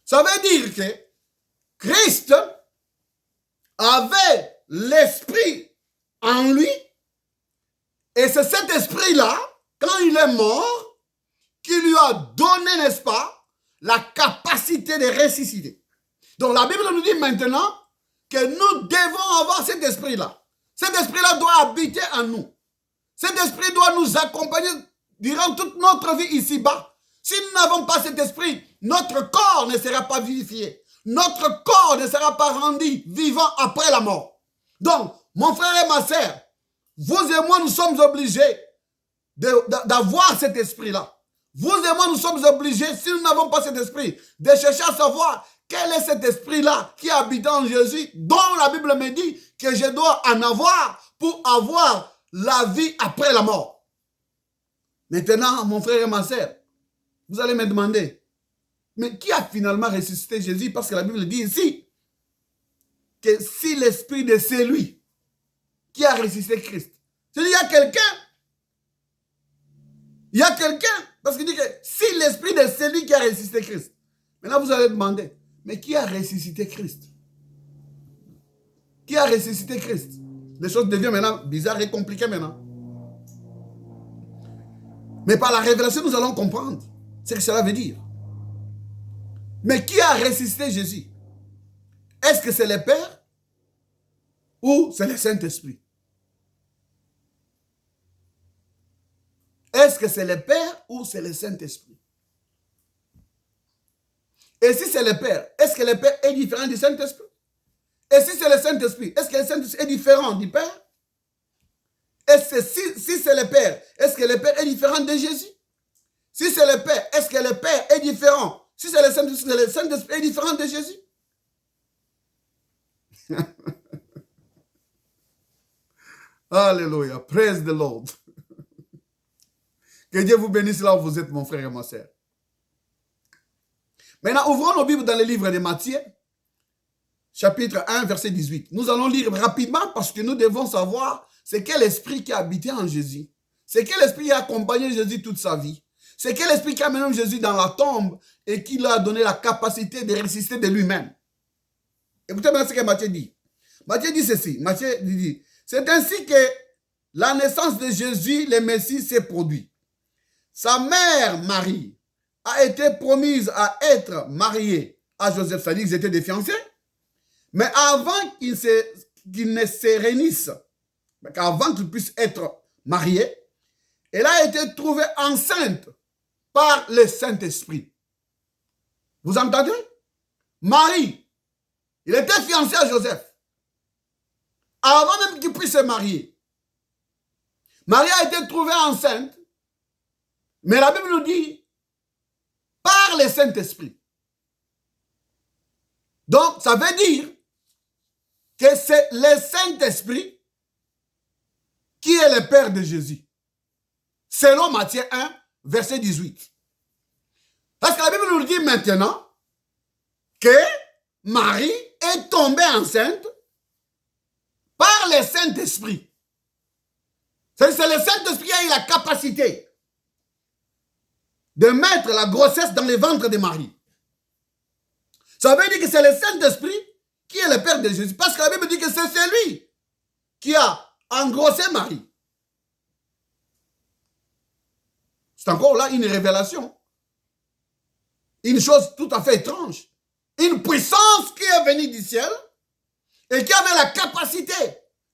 Ça veut dire que Christ avait l'esprit en lui, et c'est cet esprit-là, quand il est mort, qui lui a donné, n'est-ce pas, la capacité de ressusciter. Donc la Bible nous dit maintenant que nous devons avoir cet esprit-là. Cet esprit-là doit habiter en nous. Cet esprit doit nous accompagner durant toute notre vie ici-bas. Si nous n'avons pas cet esprit, notre corps ne sera pas vivifié. Notre corps ne sera pas rendu vivant après la mort. Donc, mon frère et ma sœur, vous et moi, nous sommes obligés d'avoir cet esprit-là. Vous et moi, nous sommes obligés, si nous n'avons pas cet esprit, de chercher à savoir quel est cet esprit-là qui habite en Jésus, dont la Bible me dit que je dois en avoir pour avoir la vie après la mort. Maintenant, mon frère et ma sœur, vous allez me demander, mais qui a finalement ressuscité Jésus? Parce que la Bible dit ici que si l'esprit de celui qui a ressuscité Christ, c'est-à-dire il y a quelqu'un. Il y a quelqu'un, parce qu'il dit que si l'esprit de celui qui a ressuscité Christ. Maintenant, vous allez demander, mais qui a ressuscité Christ? Qui a ressuscité Christ? Les choses deviennent maintenant bizarres et compliquées maintenant. Mais par la révélation, nous allons comprendre ce que cela veut dire. Mais qui a ressuscité Jésus? Est-ce que c'est le Père ou c'est le Saint-Esprit? Est-ce que c'est le Père ou c'est le Saint-Esprit? Et si c'est le Père, est-ce que le Père est différent du Saint-Esprit? Et si c'est le Saint-Esprit, est-ce que le Saint-Esprit est différent du Père? Et si c'est le Père, est-ce que le Père est différent de Jésus? Si c'est le Père, est-ce que le Père est différent? Si c'est le Saint-Esprit est différent de Jésus? Alléluia. Praise the Lord. Que Dieu vous bénisse là où vous êtes, mon frère et ma soeur. Maintenant, ouvrons nos Bibles dans le livre de Matthieu, chapitre 1, verset 18. Nous allons lire rapidement parce que nous devons savoir c'est quel esprit qui a habité en Jésus. C'est quel esprit qui a accompagné Jésus toute sa vie. C'est quel esprit qui a mené Jésus dans la tombe et qui lui a donné la capacité de résister de lui-même. Écoutez maintenant ce que Matthieu dit. Matthieu dit ceci. Matthieu dit, c'est ainsi que la naissance de Jésus, le Messie, s'est produite. Sa mère, Marie, a été promise à être mariée à Joseph, c'est-à-dire qu'ils étaient des fiancés. Mais avant qu'ils ne se réunissent, qu'avant qu'ils puissent être mariés, elle a été trouvée enceinte par le Saint-Esprit. Vous entendez? Marie, il était fiancé à Joseph. Avant même qu'il puisse se marier. Marie a été trouvée enceinte. Mais la Bible nous dit, par le Saint-Esprit. Donc, ça veut dire que c'est le Saint-Esprit qui est le Père de Jésus. Selon Matthieu 1, verset 18. Parce que la Bible nous dit maintenant que Marie est tombée enceinte par le Saint-Esprit. C'est le Saint-Esprit qui a eu la capacité de mettre la grossesse dans le ventre de Marie. Ça veut dire que c'est le Saint-Esprit qui est le Père de Jésus. Parce que la Bible dit que c'est celui qui a engrossé Marie. C'est encore là une révélation. Une chose tout à fait étrange. Une puissance qui est venue du ciel et qui avait la capacité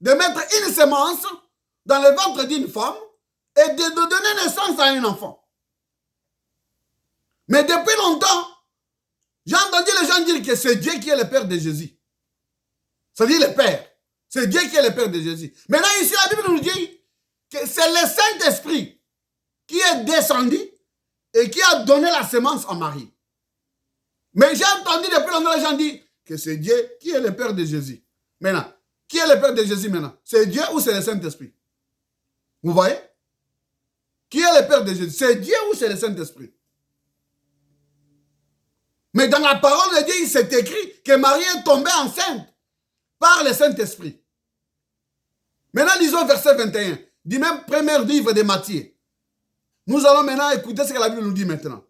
de mettre une semence dans le ventre d'une femme et de donner naissance à un enfant. Mais depuis longtemps, j'ai entendu les gens dire que c'est Dieu qui est le Père de Jésus. C'est-à-dire le Père. C'est Dieu qui est le Père de Jésus. Maintenant ici, la Bible nous dit que c'est le Saint-Esprit qui est descendu et qui a donné la semence à Marie. Mais j'ai entendu depuis longtemps les gens dire que c'est Dieu qui est le Père de Jésus. Maintenant, qui est le Père de Jésus maintenant? C'est Dieu ou c'est le Saint-Esprit? Vous voyez? Qui est le Père de Jésus? C'est Dieu ou c'est le Saint-Esprit? Mais dans la parole de Dieu, il s'est écrit que Marie est tombée enceinte par le Saint-Esprit. Maintenant, lisons verset 21 du même premier livre de Matthieu. Nous allons maintenant écouter ce que la Bible nous dit maintenant.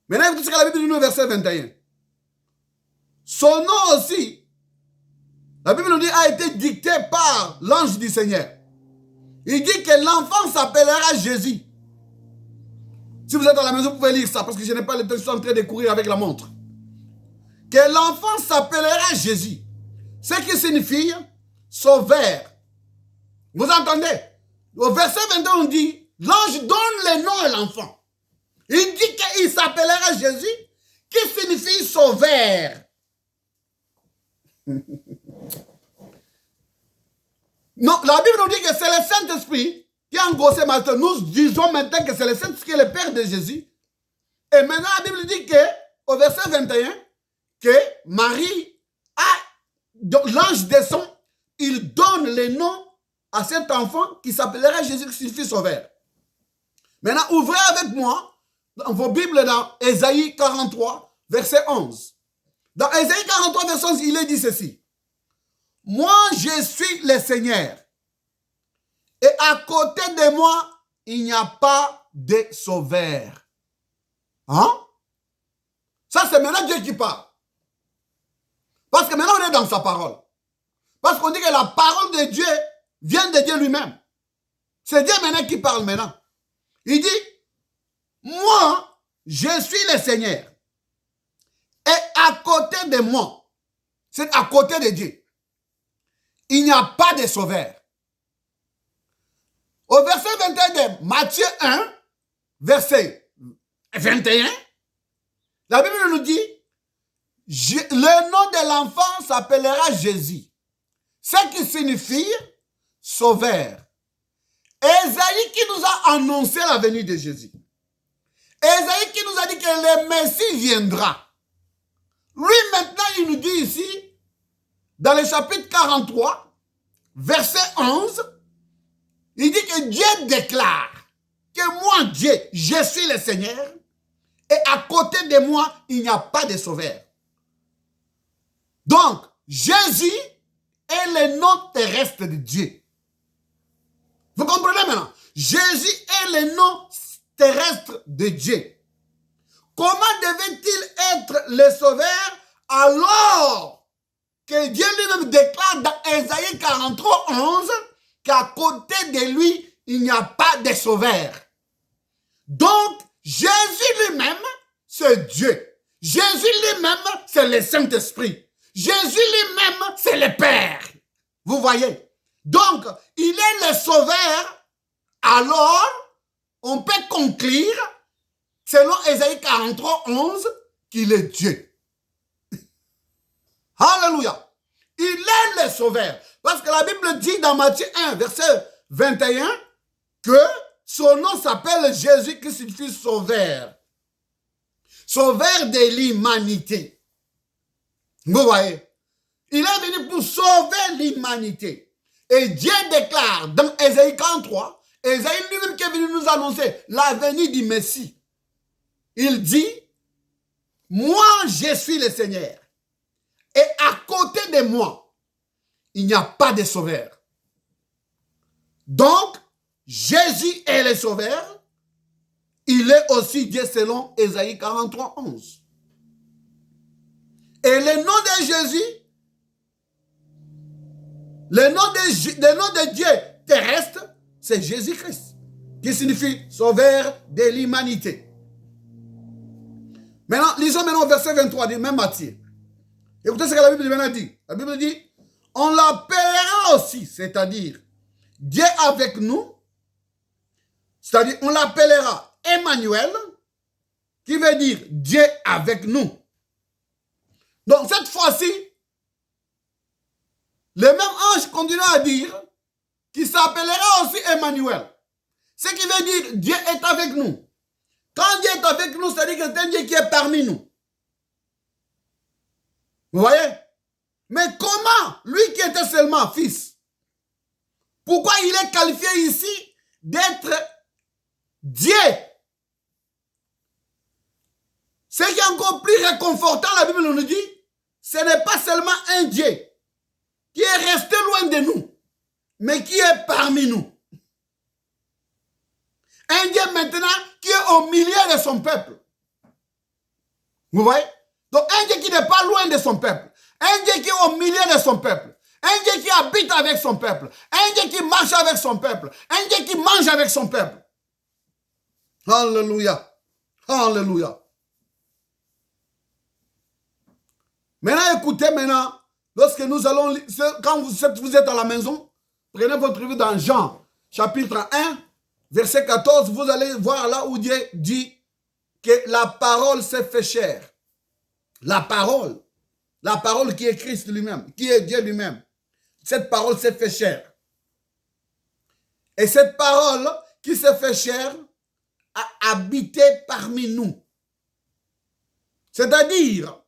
Maintenant, écoutez ce que la Bible nous dit au verset 21. Son nom aussi, la Bible nous dit, a été dicté par l'ange du Seigneur. Il dit que l'enfant s'appellera Jésus. Si vous êtes à la maison, vous pouvez lire ça, parce que je n'ai pas le temps, je suis en train de courir avec la montre. Que l'enfant s'appellera Jésus. Ce qui signifie sauveur. Vous entendez? Au verset 22, on dit, l'ange donne le nom à l'enfant. Il dit qu'il s'appellera Jésus, qui signifie sauveur. Non, la Bible nous dit que c'est le Saint-Esprit qui a engrossé Matthieu. Nous disons maintenant que c'est le Saint-Esprit qui est le Père de Jésus. Et maintenant, la Bible dit que, au verset 21, que Marie a, l'ange descend, il donne le nom à cet enfant qui s'appellera Jésus, qui signifie sauveur. Maintenant, ouvrez avec moi dans vos Bibles dans Ésaïe 43, verset 11. Dans Ésaïe 43, verset 11, il est dit ceci. Moi, je suis le Seigneur. Et à côté de moi, il n'y a pas de sauveur. Hein? Ça, c'est maintenant Dieu qui parle. Parce que maintenant, on est dans sa parole. Parce qu'on dit que la parole de Dieu vient de Dieu lui-même. C'est Dieu maintenant qui parle maintenant. Il dit, moi, je suis le Seigneur. Et à côté de moi, c'est à côté de Dieu, il n'y a pas de sauveur. Au verset 21 de Matthieu 1, verset 21, la Bible nous dit, le nom de l'enfant s'appellera Jésus, ce qui signifie sauveur. Ésaïe qui nous a annoncé la venue de Jésus. Ésaïe qui nous a dit que le Messie viendra. Lui maintenant il nous dit ici, dans le chapitre 43, verset 11, il dit que Dieu déclare que moi, Dieu, je suis le Seigneur et à côté de moi, il n'y a pas de sauveur. Donc, Jésus est le nom terrestre de Dieu. Vous comprenez maintenant? Jésus est le nom terrestre de Dieu. Comment devait-il être le sauveur alors que Dieu lui-même déclare dans Ésaïe 43, 11 qu'à côté de lui, il n'y a pas de sauveur. Donc, Jésus lui-même, c'est Dieu. Jésus lui-même, c'est le Saint-Esprit. Jésus lui-même, c'est le Père. Vous voyez? Donc, il est le sauveur. Alors, on peut conclure, selon Ésaïe 43, 11, qu'il est Dieu. Alléluia. Il est le sauveur. Parce que la Bible dit dans Matthieu 1, verset 21, que son nom s'appelle Jésus, qui signifie sauveur. Sauveur de l'humanité. Vous voyez? Il est venu pour sauver l'humanité. Et Dieu déclare dans Ésaïe 43, Ésaïe lui-même qui est venu nous annoncer la venue du Messie. Il dit, moi je suis le Seigneur. Et à côté de moi, il n'y a pas de sauveur. Donc, Jésus est le sauveur. Il est aussi Dieu selon Ésaïe 43, 11. Et le nom de Jésus, le nom de Dieu terrestre, c'est Jésus-Christ, qui signifie sauveur de l'humanité. Maintenant, lisons maintenant au verset 23 du même Matthieu. Écoutez ce que la Bible dit. La Bible dit, on l'appellera aussi, c'est-à-dire Dieu avec nous, c'est-à-dire on l'appellera Emmanuel, qui veut dire Dieu avec nous. Donc cette fois-ci, le même ange continue à dire qu'il s'appellera aussi Emmanuel. Ce qui veut dire Dieu est avec nous. Quand Dieu est avec nous, c'est-à-dire que c'est un Dieu qui est parmi nous. Vous voyez? Mais comment, lui qui était seulement fils, pourquoi il est qualifié ici d'être Dieu? Ce qui est encore plus réconfortant, la Bible nous dit, ce n'est pas seulement un Dieu qui est resté loin de nous, mais qui est parmi nous. Un Dieu maintenant qui est au milieu de son peuple. Vous voyez? Donc un Dieu qui n'est pas loin de son peuple. Un Dieu qui est au milieu de son peuple. Un Dieu qui habite avec son peuple. Un Dieu qui marche avec son peuple. Un Dieu qui mange avec son peuple. Alléluia. Alléluia. Maintenant, écoutez maintenant. Lorsque nous allons, quand vous êtes à la maison, prenez votre livre dans Jean, chapitre 1, verset 14, vous allez voir là où Dieu dit que la parole s'est fait chair. La parole qui est Christ lui-même, qui est Dieu lui-même. Cette parole s'est fait chair. Et cette parole qui s'est fait chair a habité parmi nous. C'est-à-dire,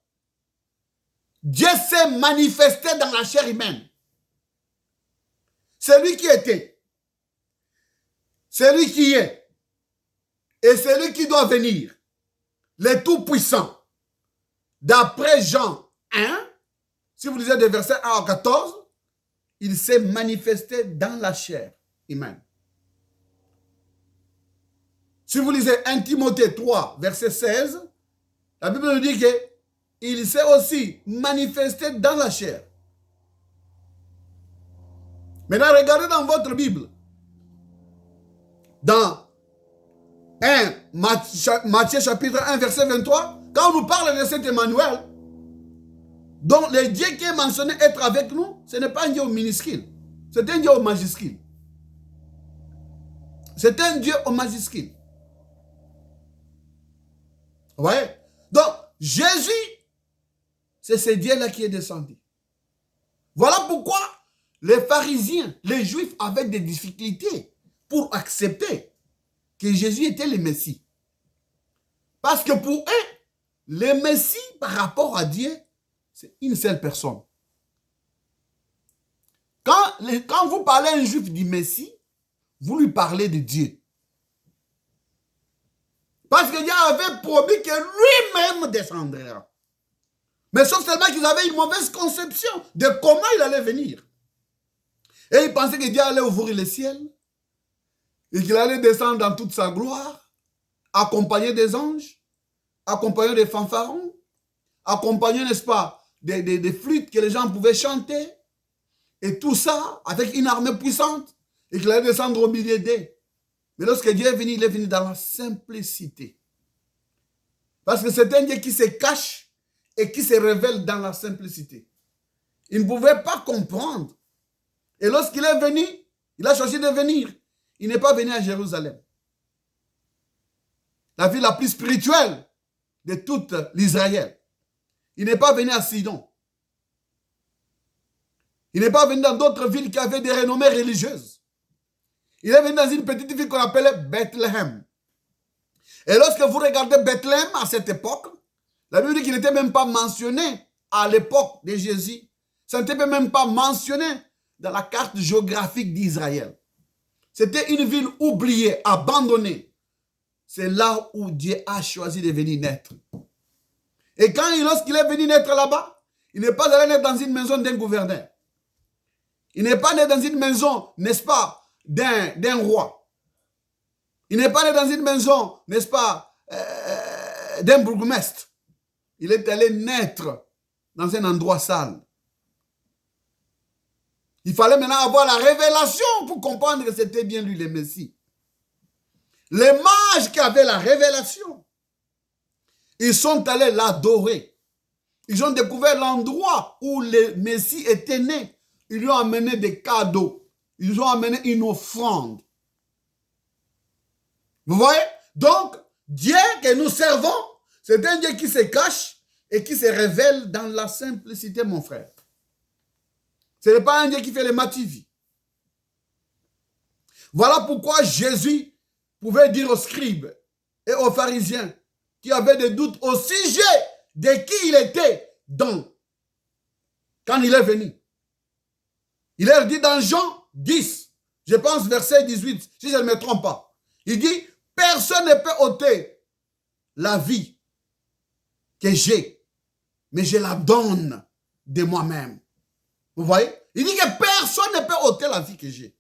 Dieu s'est manifesté dans la chair humaine. Celui qui était, celui qui est, et celui qui doit venir, le Tout-Puissant. D'après Jean 1, si vous lisez des versets 1 à 14, il s'est manifesté dans la chair humaine. Si vous lisez 1 Timothée 3, verset 16, la Bible nous dit qu'il s'est aussi manifesté dans la chair. Maintenant, regardez dans votre Bible. Dans 1 Matthieu chapitre 1, verset 23, quand on nous parle de cet Emmanuel, dont le Dieu qui est mentionné être avec nous, ce n'est pas un Dieu au minuscule. C'est un Dieu au majuscule. C'est un Dieu au majuscule. Vous voyez? Donc, Jésus, c'est ce Dieu-là qui est descendu. Voilà pourquoi les pharisiens, les juifs avaient des difficultés pour accepter que Jésus était le Messie. Parce que pour eux, le Messie, par rapport à Dieu, c'est une seule personne. Quand vous parlez à un juif du Messie, vous lui parlez de Dieu. Parce que Dieu avait promis que lui-même descendra. Mais sauf seulement qu'ils avaient une mauvaise conception de comment il allait venir. Et ils pensaient que Dieu allait ouvrir le ciel et qu'il allait descendre dans toute sa gloire, accompagné des anges, accompagné des fanfarons, accompagné, n'est-ce pas, des flûtes que les gens pouvaient chanter, et tout ça avec une armée puissante, et qu'il allait descendre au milieu d'eux. Mais lorsque Dieu est venu, il est venu dans la simplicité. Parce que c'est un Dieu qui se cache et qui se révèle dans la simplicité. Il ne pouvait pas comprendre. Et lorsqu'il est venu, il a choisi de venir. Il n'est pas venu à Jérusalem. La ville la plus spirituelle de toute l'Israël. Il n'est pas venu à Sidon. Il n'est pas venu dans d'autres villes qui avaient des renommées religieuses. Il est venu dans une petite ville qu'on appelait Bethléem. Et lorsque vous regardez Bethléem à cette époque, la Bible dit qu'il n'était même pas mentionné à l'époque de Jésus. Ça n'était même pas mentionné dans la carte géographique d'Israël. C'était une ville oubliée, abandonnée. C'est là où Dieu a choisi de venir naître. Et lorsqu'il est venu naître là-bas, il n'est pas allé naître dans une maison d'un gouverneur. Il n'est pas né dans une maison, n'est-ce pas, d'un roi. Il n'est pas né dans une maison, n'est-ce pas, d'un bourgmestre. Il est allé naître dans un endroit sale. Il fallait maintenant avoir la révélation pour comprendre que c'était bien lui le Messie. Les mages qui avaient la révélation, ils sont allés l'adorer. Ils ont découvert l'endroit où le Messie était né. Ils lui ont amené des cadeaux. Ils lui ont amené une offrande. Vous voyez? Donc, Dieu que nous servons, c'est un Dieu qui se cache et qui se révèle dans la simplicité, mon frère. Ce n'est pas un Dieu qui fait les mativis. Voilà pourquoi Jésus pouvait dire aux scribes et aux pharisiens qui avaient des doutes au sujet de qui il était quand il est venu. Il leur dit dans Jean 10, je pense verset 18, si je ne me trompe pas. Il dit, personne ne peut ôter la vie que j'ai, mais je la donne de moi-même. Vous voyez? Il dit que personne ne peut ôter la vie que j'ai.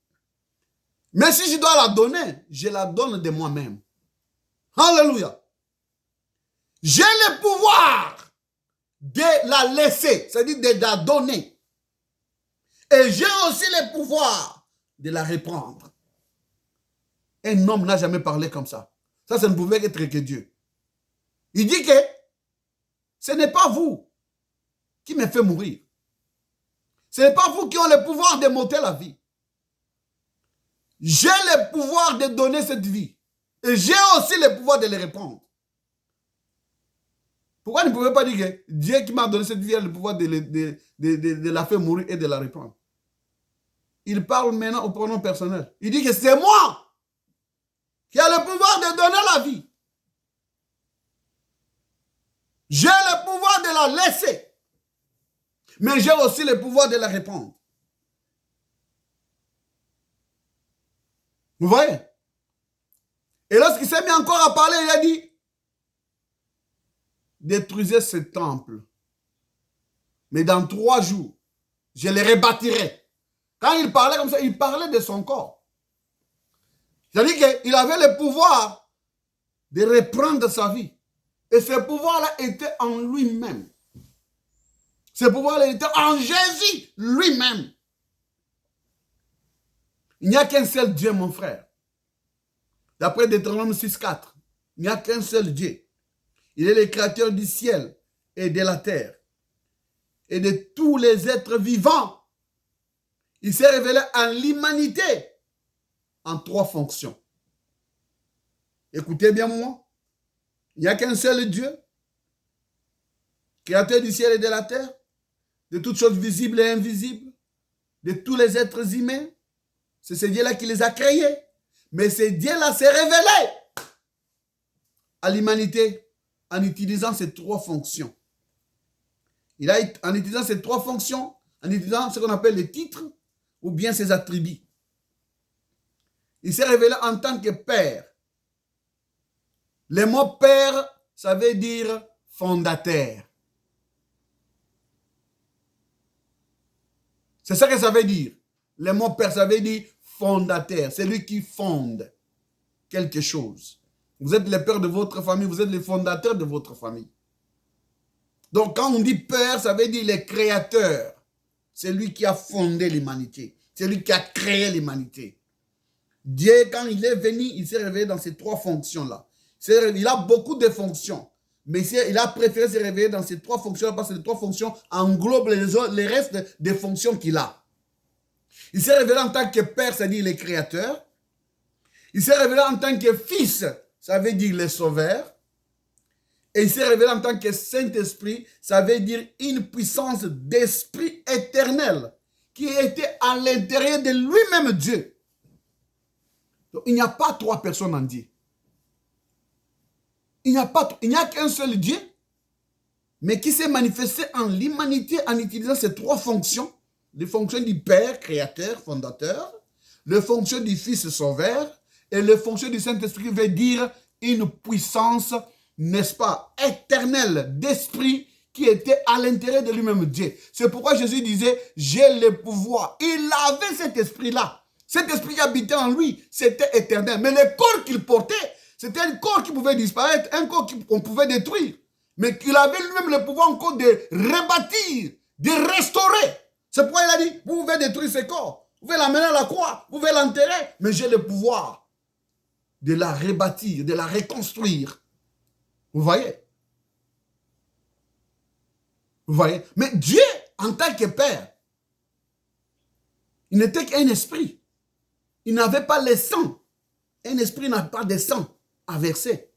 Mais si je dois la donner, je la donne de moi-même. Alléluia. J'ai le pouvoir de la laisser, c'est-à-dire de la donner. Et j'ai aussi le pouvoir de la reprendre. Un homme n'a jamais parlé comme ça. Ça ne pouvait être que Dieu. Il dit que ce n'est pas vous qui me fait mourir. Ce n'est pas vous qui avez le pouvoir de m'ôter la vie. J'ai le pouvoir de donner cette vie. Et j'ai aussi le pouvoir de le reprendre. Pourquoi ne pouvez pas dire que Dieu qui m'a donné cette vie a le pouvoir de la faire mourir et de la reprendre? Il parle maintenant au pronom personnel. Il dit que c'est moi qui a le pouvoir de donner la vie. J'ai le pouvoir de la laisser. Mais j'ai aussi le pouvoir de la reprendre. Vous voyez? Et lorsqu'il s'est mis encore à parler, il a dit, détruisez ce temple. Mais dans 3 jours, je le rebâtirai. Quand il parlait comme ça, il parlait de son corps. C'est-à-dire qu'il avait le pouvoir de reprendre sa vie. Et ce pouvoir-là était en lui-même. Ce pouvoir-là était en Jésus lui-même. Il n'y a qu'un seul Dieu, mon frère. D'après Deutéronome 6,4, il n'y a qu'un seul Dieu. Il est le créateur du ciel et de la terre et de tous les êtres vivants. Il s'est révélé en l'humanité en 3 fonctions. Écoutez bien moi. Il n'y a qu'un seul Dieu, créateur du ciel et de la terre, de toutes choses visibles et invisibles, de tous les êtres humains. C'est ce Dieu-là qui les a créés. Mais ce Dieu-là s'est révélé à l'humanité en utilisant ces 3 fonctions. En utilisant ces 3 fonctions, en utilisant ce qu'on appelle les titres ou bien ses attributs. Il s'est révélé en tant que Père. Le mot Père, ça veut dire fondateur. C'est ça que ça veut dire. Le mot Père, ça veut dire fondateur. C'est lui qui fonde quelque chose. Vous êtes le père de votre famille, vous êtes le fondateur de votre famille. Donc quand on dit Père, ça veut dire le créateur. C'est lui qui a fondé l'humanité. C'est lui qui a créé l'humanité. Dieu, quand il est venu, il s'est révélé dans ces 3 fonctions-là. Il a beaucoup de fonctions. Mais il a préféré se révéler dans ces 3 fonctions parce que les 3 fonctions englobent les restes des fonctions qu'il a. Il s'est révélé en tant que Père, c'est-à-dire le Créateur. Il s'est révélé en tant que Fils, ça veut dire le Sauveur. Et il s'est révélé en tant que Saint-Esprit, ça veut dire une puissance d'esprit éternel qui était à l'intérieur de lui-même Dieu. Donc, il n'y a pas 3 personnes en Dieu. Il n'y a qu'un seul Dieu, mais qui s'est manifesté en l'humanité en utilisant ces 3 fonctions. Les fonctions du Père, créateur, fondateur, les fonctions du Fils, sauveur, et les fonctions du Saint-Esprit veut dire une puissance, n'est-ce pas, éternelle d'esprit qui était à l'intérieur de lui-même Dieu. C'est pourquoi Jésus disait, j'ai le pouvoir. Il avait cet esprit-là. Cet esprit qui habitait en lui, c'était éternel. Mais le corps qu'il portait, c'était un corps qui pouvait disparaître, un corps qu'on pouvait détruire. Mais qu'il avait lui-même le pouvoir encore de rebâtir, de restaurer. C'est pourquoi il a dit, vous pouvez détruire ce corps, vous pouvez l'amener à la croix, vous pouvez l'enterrer, mais j'ai le pouvoir de la rebâtir, de la reconstruire. Vous voyez? Vous voyez? Mais Dieu, en tant que Père, il n'était qu'un esprit. Il n'avait pas le sang. Un esprit n'a pas de sang à verser.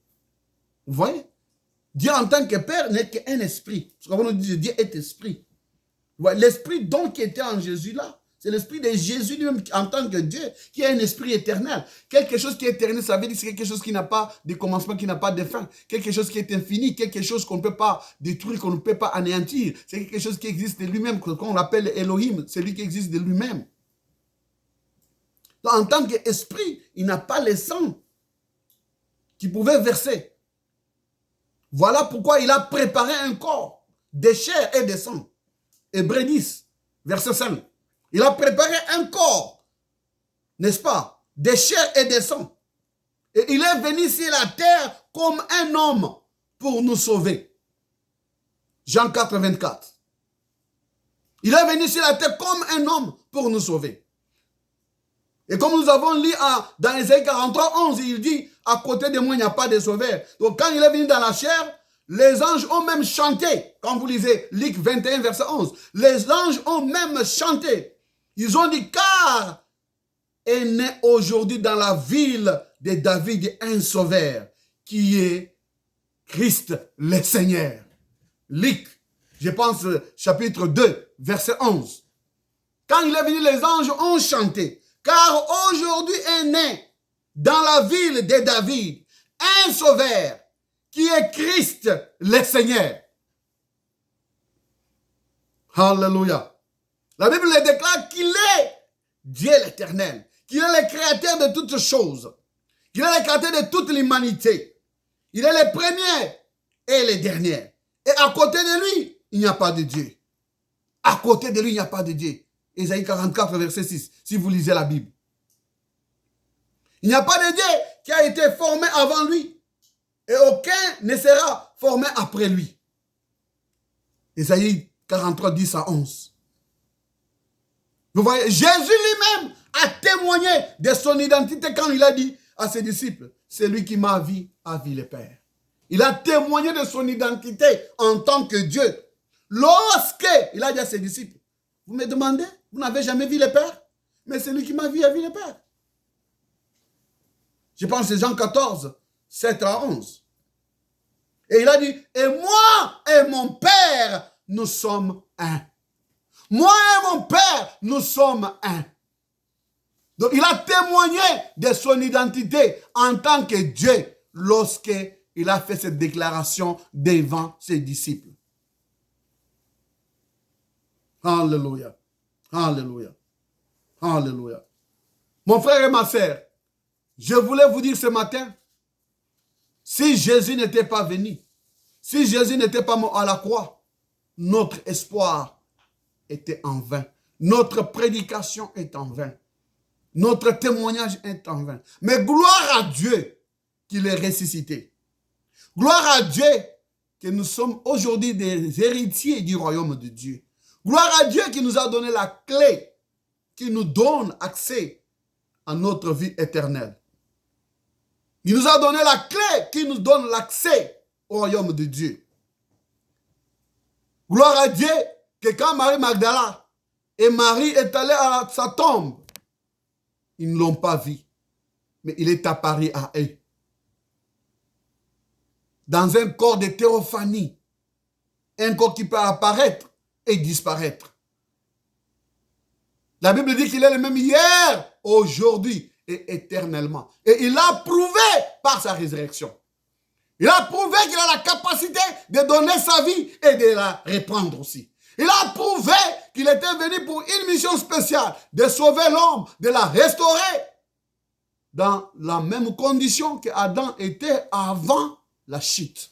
Vous voyez? Dieu en tant que Père n'est qu'un esprit. Ce qu'on nous dit, Dieu est esprit. L'esprit donc qui était en Jésus là, c'est l'esprit de Jésus lui-même en tant que Dieu, qui est un esprit éternel. Quelque chose qui est éternel, ça veut dire que c'est quelque chose qui n'a pas de commencement, qui n'a pas de fin. Quelque chose qui est infini, quelque chose qu'on ne peut pas détruire, qu'on ne peut pas anéantir. C'est quelque chose qui existe de lui-même, qu'on appelle Elohim, c'est lui qui existe de lui-même. Donc, en tant qu'esprit, il n'a pas le sang qu'il pouvait verser. Voilà pourquoi il a préparé un corps de chair et de sang. Hébreux 10, verset 5. Il a préparé un corps, n'est-ce pas, de chair et de sang. Et il est venu sur la terre comme un homme pour nous sauver. Jean 4, 24. Il est venu sur la terre comme un homme pour nous sauver. Et comme nous avons lu dans Ésaïe 43, 11, il dit, à côté de moi, il n'y a pas de sauveur. Donc quand il est venu dans la chair, les anges ont même chanté. Quand vous lisez Luc 21, verset 11, les anges ont même chanté. Ils ont dit, car est né aujourd'hui dans la ville de David un sauveur, qui est Christ le Seigneur. Luc, je pense, chapitre 2, verset 11. Quand il est venu, les anges ont chanté. Car aujourd'hui est né dans la ville de David un sauveur qui est Christ le Seigneur. Alléluia. La Bible déclare qu'il est Dieu l'éternel, qu'il est le créateur de toutes choses, qu'il est le créateur de toute l'humanité. Il est le premier et le dernier. Et à côté de lui, il n'y a pas de Dieu. À côté de lui, il n'y a pas de Dieu. Ésaïe 44, verset 6, si vous lisez la Bible. Il n'y a pas de Dieu qui a été formé avant lui. Et aucun ne sera formé après lui. Ésaïe 43, 10 à 11. Vous voyez, Jésus lui-même a témoigné de son identité quand il a dit à ses disciples, c'est lui qui m'a vu, a vu le Père. Il a témoigné de son identité en tant que Dieu. Lorsqu'il a dit à ses disciples, vous me demandez, vous n'avez jamais vu le Père? Mais c'est lui qui m'a vu, a vu le Père. Je pense que c'est Jean 14, 7 à 11. Et il a dit, et moi et mon Père, nous sommes un. Moi et mon Père, nous sommes un. Donc il a témoigné de son identité en tant que Dieu lorsqu'il a fait cette déclaration devant ses disciples. Alléluia. Alléluia. Alléluia. Mon frère et ma sœur, je voulais vous dire ce matin, si Jésus n'était pas venu, si Jésus n'était pas mort à la croix, notre espoir était en vain. Notre prédication est en vain. Notre témoignage est en vain. Mais gloire à Dieu qu'il est ressuscité. Gloire à Dieu que nous sommes aujourd'hui des héritiers du royaume de Dieu. Gloire à Dieu qui nous a donné la clé, qui nous donne accès à notre vie éternelle. Il nous a donné la clé qui nous donne l'accès au royaume de Dieu. Gloire à Dieu que quand Marie Magdala et Marie est allée à sa tombe, ils ne l'ont pas vu, mais il est apparu à eux. Dans un corps de théophanie, un corps qui peut apparaître et disparaître. La Bible dit qu'il est le même hier, aujourd'hui et éternellement. Et il a prouvé par sa résurrection. Il a prouvé qu'il a la capacité de donner sa vie et de la reprendre aussi. Il a prouvé qu'il était venu pour une mission spéciale, de sauver l'homme, de la restaurer dans la même condition qu'Adam était avant la chute.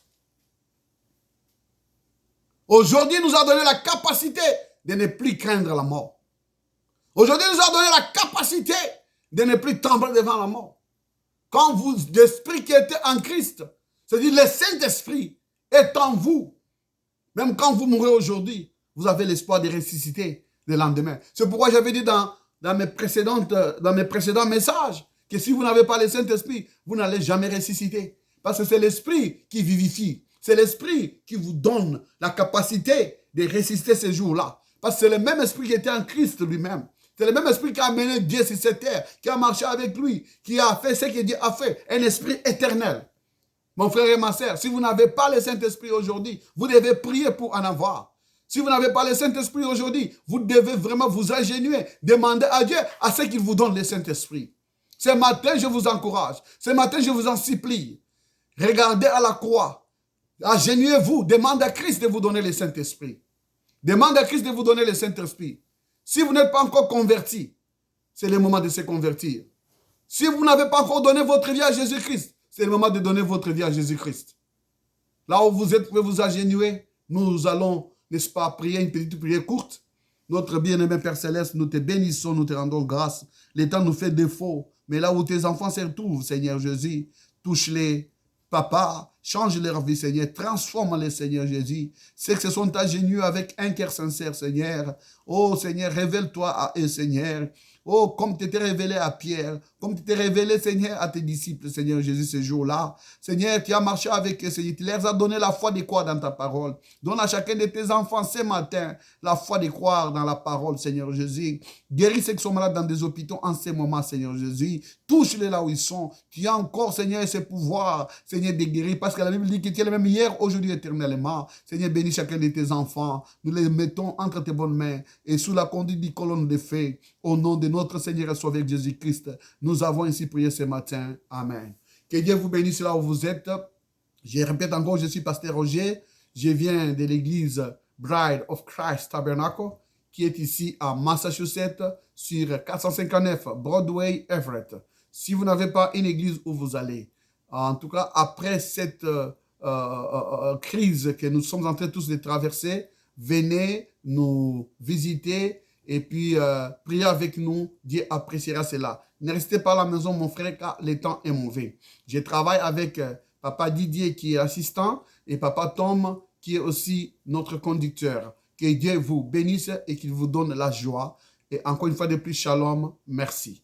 Aujourd'hui, il nous a donné la capacité de ne plus craindre la mort. Aujourd'hui, il nous a donné la capacité de ne plus trembler devant la mort. Quand vous, l'esprit qui était en Christ, c'est-à-dire le Saint-Esprit est en vous. Même quand vous mourrez aujourd'hui, vous avez l'espoir de ressusciter le lendemain. C'est pourquoi j'avais dit dans mes précédents messages que si vous n'avez pas le Saint-Esprit, vous n'allez jamais ressusciter. Parce que c'est l'Esprit qui vivifie. C'est l'Esprit qui vous donne la capacité de ressusciter ce jour-là. Parce que c'est le même Esprit qui était en Christ lui-même. C'est le même Esprit qui a amené Dieu sur cette terre, qui a marché avec lui, qui a fait ce que Dieu a fait. Un esprit éternel. Mon frère et ma sœur, si vous n'avez pas le Saint-Esprit aujourd'hui, vous devez prier pour en avoir. Si vous n'avez pas le Saint-Esprit aujourd'hui, vous devez vraiment vous agenouiller, demander à Dieu à ce qu'il vous donne le Saint-Esprit. Ce matin, je vous encourage. Ce matin, je vous en supplie. Regardez à la croix. Agenouillez-vous. Demandez à Christ de vous donner le Saint-Esprit. Demandez à Christ de vous donner le Saint-Esprit. Si vous n'êtes pas encore converti, c'est le moment de se convertir. Si vous n'avez pas encore donné votre vie à Jésus-Christ, c'est le moment de donner votre vie à Jésus-Christ. Là où vous êtes, vous pouvez vous agenouiller. Nous allons, n'est-ce pas, prier une petite prière courte. Notre bien-aimé Père Céleste, nous te bénissons, nous te rendons grâce. Le temps nous fait défaut. Mais là où tes enfants se retrouvent, Seigneur Jésus, touche-les Papa, change leur vie, Seigneur. Transforme-les, Seigneur Jésus. C'est que ce sont ingénieux avec un cœur sincère, Seigneur. Oh, Seigneur, révèle-toi à eux, Seigneur. Oh, comme tu t'es révélé à Pierre, comme tu t'es révélé, Seigneur, à tes disciples, Seigneur Jésus, ce jour-là. Seigneur, tu as marché avec eux, Seigneur. Tu leur as donné la foi de croire dans ta parole. Donne à chacun de tes enfants ce matin la foi de croire dans la parole, Seigneur Jésus. Guéris ceux qui sont malades dans des hôpitaux en ce moment, Seigneur Jésus. Touche-les là où ils sont. Tu as encore, Seigneur, ce pouvoir, Seigneur, de guérir. Parce que la Bible dit que tu es le même hier, aujourd'hui, éternellement. Seigneur, bénis chacun de tes enfants. Nous les mettons entre tes bonnes mains et sous la conduite du colonne de feu. Au nom de notre Seigneur et Sauveur Jésus-Christ, nous avons ainsi prié ce matin. Amen. Que Dieu vous bénisse là où vous êtes. Je répète encore, je suis pasteur Roger. Je viens de l'église Bride of Christ Tabernacle, qui est ici à Massachusetts, sur 459 Broadway, Everett. Si vous n'avez pas une église où vous allez, en tout cas, après cette crise que nous sommes en train tous de traverser, venez nous visiter et puis priez avec nous. Dieu appréciera cela. Ne restez pas à la maison, mon frère, car le temps est mauvais. Je travaille avec Papa Didier qui est assistant et Papa Tom qui est aussi notre conducteur. Que Dieu vous bénisse et qu'il vous donne la joie. Et encore une fois de plus, shalom, merci.